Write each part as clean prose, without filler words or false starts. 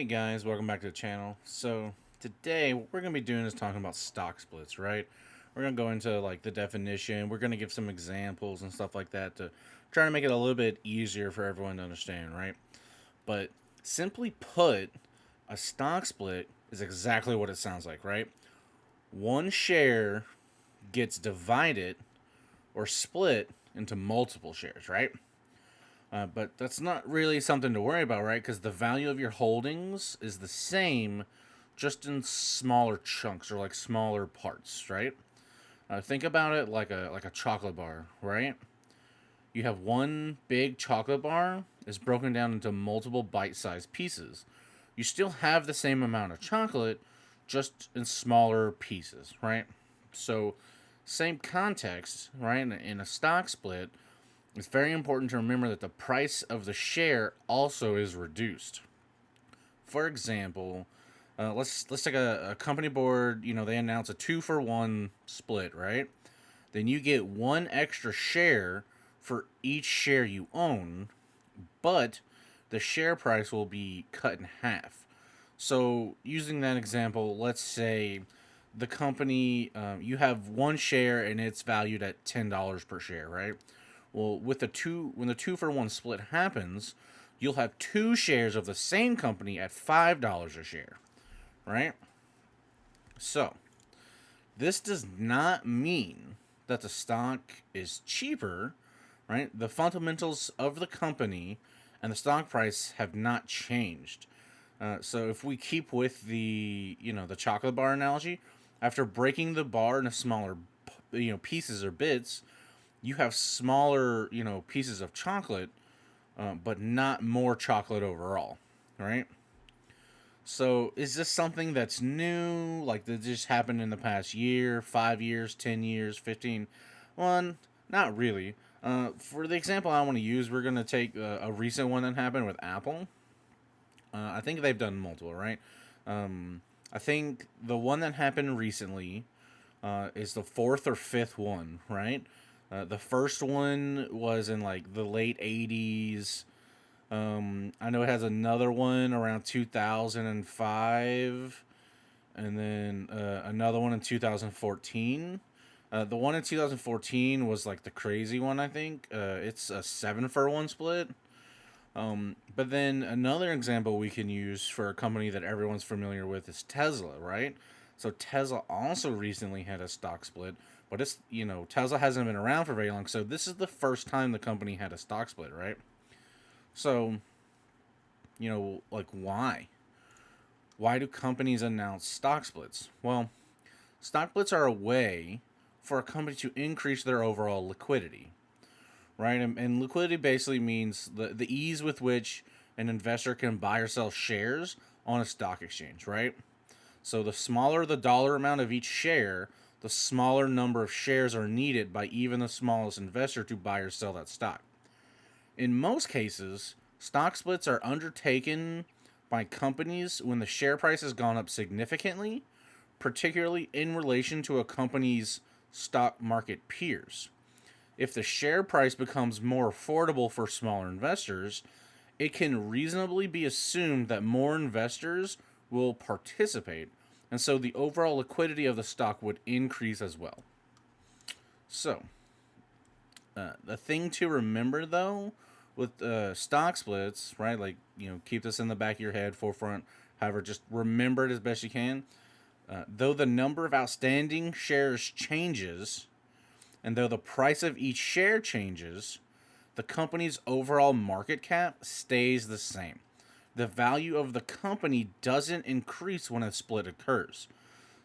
Hey guys, welcome back to the channel. So today what we're going to be doing is talking about stock splits, right? We're going to go into like the definition. We're going to give some examples and stuff like that to try to make it a little bit easier for everyone to understand, right? But simply put, a stock split is exactly what it sounds like, right? One share gets divided or split into multiple shares, right? But that's not really something to worry about, right? Because the value of your holdings is the same, just in smaller chunks or like smaller parts, right? Think about it like a chocolate bar, right? You have one big chocolate bar is broken down into multiple bite-sized pieces. You still have the same amount of chocolate, just in smaller pieces, right? So, same context, right? In a stock split, it's very important to remember that the price of the share also is reduced. For example, let's take a company board. You know, they announce a 2-for-1 split, right? Then you get one extra share for each share you own, but the share price will be cut in half. So, using that example, let's say the company, you have one share and it's valued at $10 per share, right? Well, when the 2-for-1 split happens, you'll have two shares of the same company at $5 a share, right? So, this does not mean that the stock is cheaper, right? The fundamentals of the company and the stock price have not changed. So if we keep with the chocolate bar analogy, after breaking the bar into smaller pieces or bits, you have smaller pieces of chocolate, but not more chocolate overall, right? So is this something that's new, like that just happened in the past year, 5 years, 10 years, 15? Well, not really. For the example I want to use, we're gonna take a recent one that happened with Apple. I think they've done multiple, right? I think the one that happened recently is the fourth or fifth one, right? The first one was in like the late 80s. I know it has another one around 2005, and then another one in 2014. The one in 2014 was like the crazy one, I think. It's a 7-for-1 split. But then another example we can use for a company that everyone's familiar with is Tesla, right? So Tesla also recently had a stock split, but Tesla hasn't been around for very long, so this is the first time the company had a stock split, right? So, like why? Why do companies announce stock splits? Well, stock splits are a way for a company to increase their overall liquidity, right? And liquidity basically means the ease with which an investor can buy or sell shares on a stock exchange, right? So the smaller the dollar amount of each share, the smaller number of shares are needed by even the smallest investor to buy or sell that stock. In most cases, stock splits are undertaken by companies when the share price has gone up significantly, particularly in relation to a company's stock market peers. If the share price becomes more affordable for smaller investors, it can reasonably be assumed that more investors will participate, and so the overall liquidity of the stock would increase as well. So, the thing to remember though with stock splits, right? Like, keep this in the back of your head, forefront, however, just remember it as best you can. Though the number of outstanding shares changes, and though the price of each share changes, the company's overall market cap stays the same. The value of the company doesn't increase when a split occurs.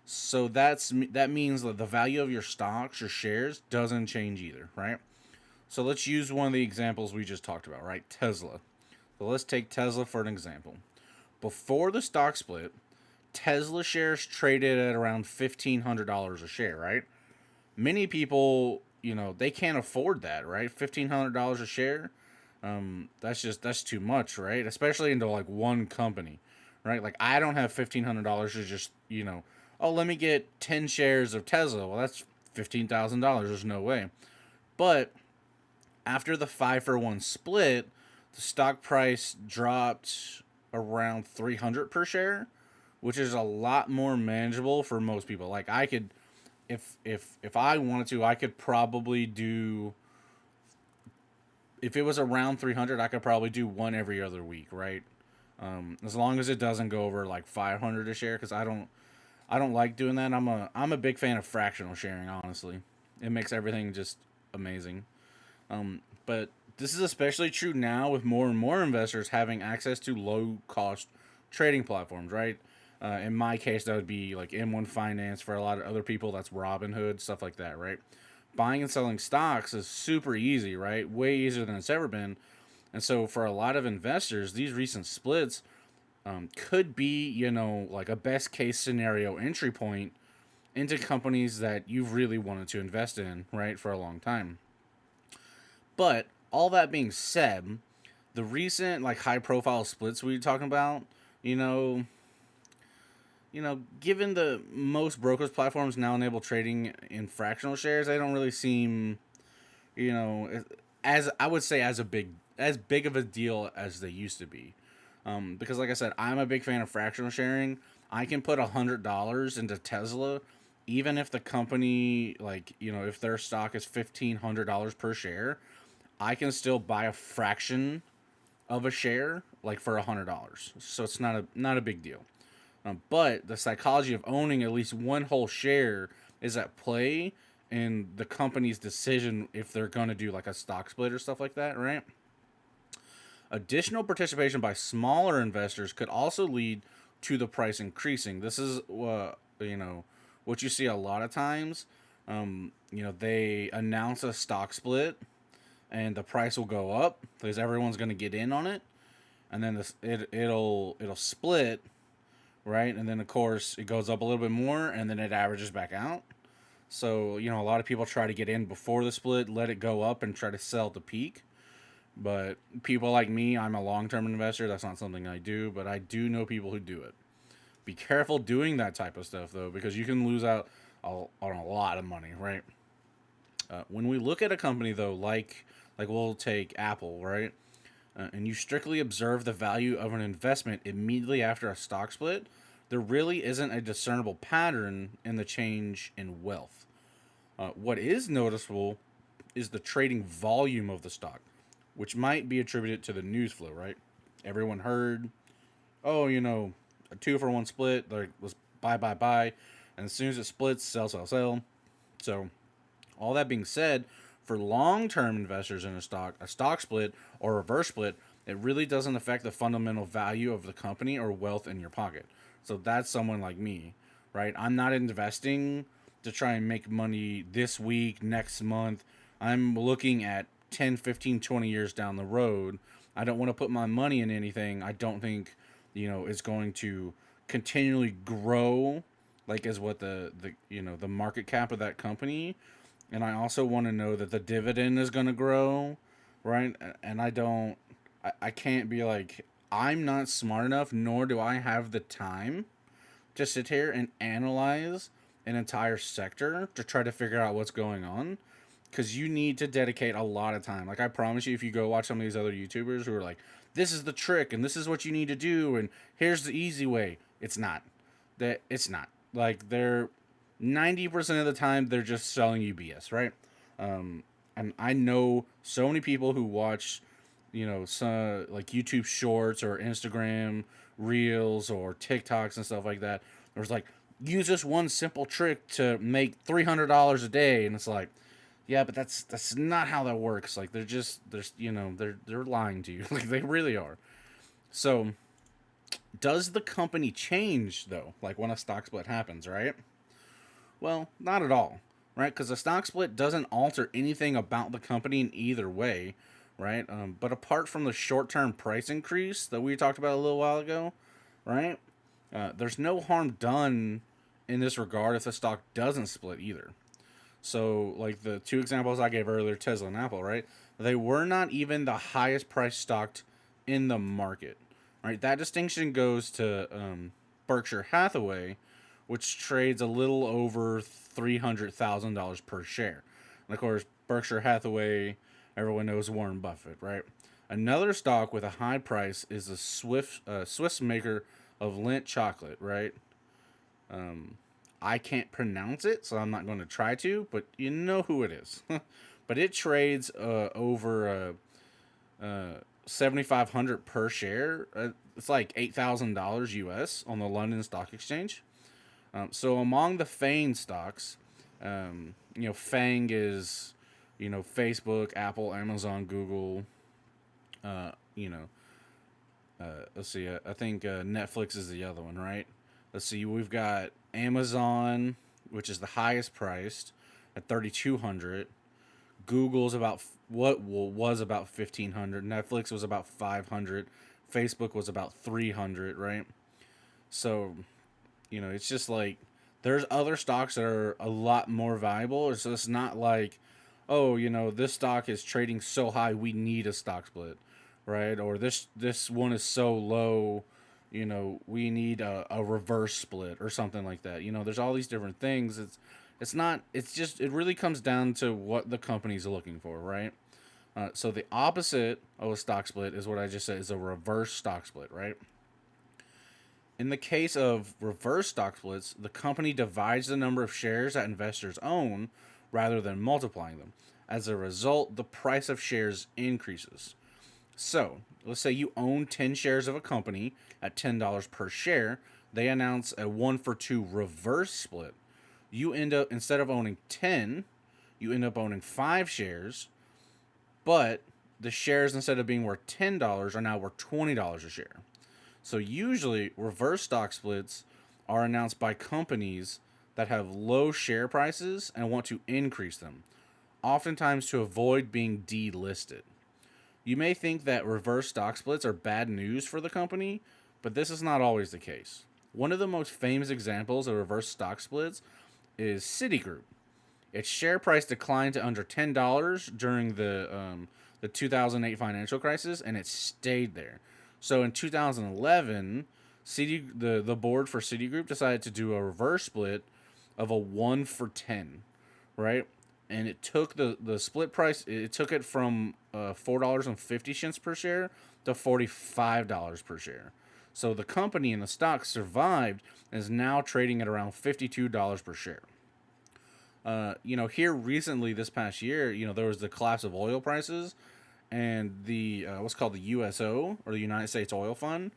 So that means that the value of your stocks, your shares, doesn't change either, right? So let's use one of the examples we just talked about, right? Tesla. So let's take Tesla for an example. Before the stock split, Tesla shares traded at around $1,500 a share, right? Many people, they can't afford that, right? $1,500 a share. That's too much, right? Especially into like one company, right? Like I don't have $1,500 to just, oh, let me get 10 shares of Tesla. Well, that's $15,000. There's no way. But after the 5-for-1 split, the stock price dropped around 300 per share, which is a lot more manageable for most people. Like I could, if I wanted to, I could probably do. If it was around 300, I could probably do one every other week, right? As long as it doesn't go over like 500 a share, because I don't like doing that. I'm a big fan of fractional sharing. Honestly, it makes everything just amazing. But this is especially true now with more and more investors having access to low cost trading platforms, right? In my case, that would be like M1 Finance. For a lot of other people, that's Robinhood, stuff like that, right? Buying and selling stocks is super easy, right? Way easier than it's ever been. And so, for a lot of investors, these recent splits could be, like a best case scenario entry point into companies that you've really wanted to invest in, right, for a long time. But all that being said, the recent like high profile splits we were talking about, you know, given the most brokers platforms now enable trading in fractional shares, they don't really seem, you know, as I would say as big of a deal as they used to be. Because like I said, I'm a big fan of fractional sharing. I can put $100 into Tesla, even if the company, like, if their stock is $1,500 per share, I can still buy a fraction of a share like for $100. So it's not a big deal. But the psychology of owning at least one whole share is at play in the company's decision if they're going to do like a stock split or stuff like that, right? Additional participation by smaller investors could also lead to the price increasing. This is what you see a lot of times. They announce a stock split and the price will go up because everyone's going to get in on it, and then it'll split, right? And then of course it goes up a little bit more, and then it averages back out. So a lot of people try to get in before the split, let it go up, and try to sell at the peak. But people like me, I'm a long-term investor. That's not something I do, but I do know people who do it. Be careful doing that type of stuff though, because you can lose out on a lot of money, right? When we look at a company though, like we'll take Apple, right? And you strictly observe the value of an investment immediately after a stock split, there really isn't a discernible pattern in the change in wealth. What is noticeable is the trading volume of the stock, which might be attributed to the news flow, right? Everyone heard, oh, a 2-for-1 split, like, was buy, buy, buy. And as soon as it splits, sell, sell, sell. So, all that being said, for long-term investors in a stock split or reverse split, it really doesn't affect the fundamental value of the company or wealth in your pocket. So that's someone like me, right? I'm not investing to try and make money this week, next month. I'm looking at 10, 15, 20 years down the road. I don't want to put my money in anything I don't think, is going to continually grow, like as what the market cap of that company. And I also want to know that the dividend is going to grow, right? And I can't be like, I'm not smart enough, nor do I have the time to sit here and analyze an entire sector to try to figure out what's going on. Because you need to dedicate a lot of time. Like, I promise you, if you go watch some of these other YouTubers who are like, this is the trick and this is what you need to do and here's the easy way, it's not. It's not. Like, they're 90% of the time they're just selling you BS, right? And I know so many people who watch, some like YouTube Shorts or Instagram Reels or TikToks and stuff like that. There's like, use this one simple trick to make $300 a day, and it's like, yeah, but that's not how that works. Like, they're lying to you. Like, they really are. So, does the company change though? Like when a stock split happens, right? Well, not at all, right? Because a stock split doesn't alter anything about the company in either way, right? But apart from the short-term price increase that we talked about a little while ago, right? There's no harm done in this regard if the stock doesn't split either. So, like the two examples I gave earlier, Tesla and Apple, right? They were not even the highest price stocked in the market, right? That distinction goes to Berkshire Hathaway, which trades a little over $300,000 per share. And of course, Berkshire Hathaway, everyone knows Warren Buffett, right? Another stock with a high price is a Swiss maker of Lindt chocolate, right? Um, I can't pronounce it, so I'm not going to try to, but you know who it is. But it trades over 7,500 per share. It's like $8,000 US on the London Stock Exchange. So among the FANG stocks, FANG is, Facebook, Apple, Amazon, Google. Uh, you know, let's see. I think Netflix is the other one, right? Let's see. We've got Amazon, which is the highest priced at 3,200. Google's about what was about 1,500. Netflix was about 500. Facebook was about 300, right? So it's just like there's other stocks that are a lot more valuable. So it's not like, oh, this stock is trading so high we need a stock split, right? Or this one is so low, we need a reverse split or something like that. There's all these different things. It's not. It's just it really comes down to what the company's looking for, right? So the opposite of a stock split is what I just said is a reverse stock split, right? In the case of reverse stock splits, the company divides the number of shares that investors own rather than multiplying them. As a result, the price of shares increases. So, let's say you own 10 shares of a company at $10 per share. They announce a 1-for-2 reverse split. You end up, instead of owning 10, you end up owning 5 shares, but the shares, instead of being worth $10, are now worth $20 a share. So usually reverse stock splits are announced by companies that have low share prices and want to increase them, oftentimes to avoid being delisted. You may think that reverse stock splits are bad news for the company, but this is not always the case. One of the most famous examples of reverse stock splits is Citigroup. Its share price declined to under $10 during the 2008 financial crisis, and it stayed there. So in 2011, the board for Citigroup decided to do a reverse split of a 1-for-10, right? And it took the split price. It took it from $4.50 per share to $45 per share. So the company and the stock survived and is now trading at around $52 per share. Here recently this past year, there was the collapse of oil prices, and the what's called the USO, or the United States Oil Fund,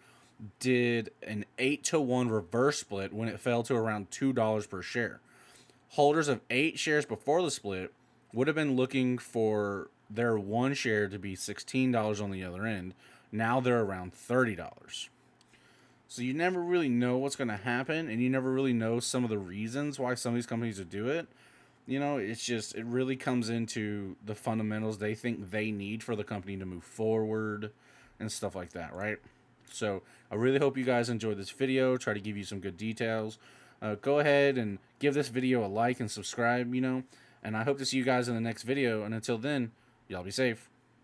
did an 8-to-1 reverse split when it fell to around $2 per share. Holders of 8 shares before the split would have been looking for their one share to be $16 on the other end. Now they're around $30. So you never really know what's going to happen, and you never really know some of the reasons why some of these companies would do it. It really comes into the fundamentals they think they need for the company to move forward and stuff like that, right? So I really hope you guys enjoyed this video. Try to give you some good details. Go ahead and give this video a like and subscribe, and I hope to see you guys in the next video. And until then, y'all be safe.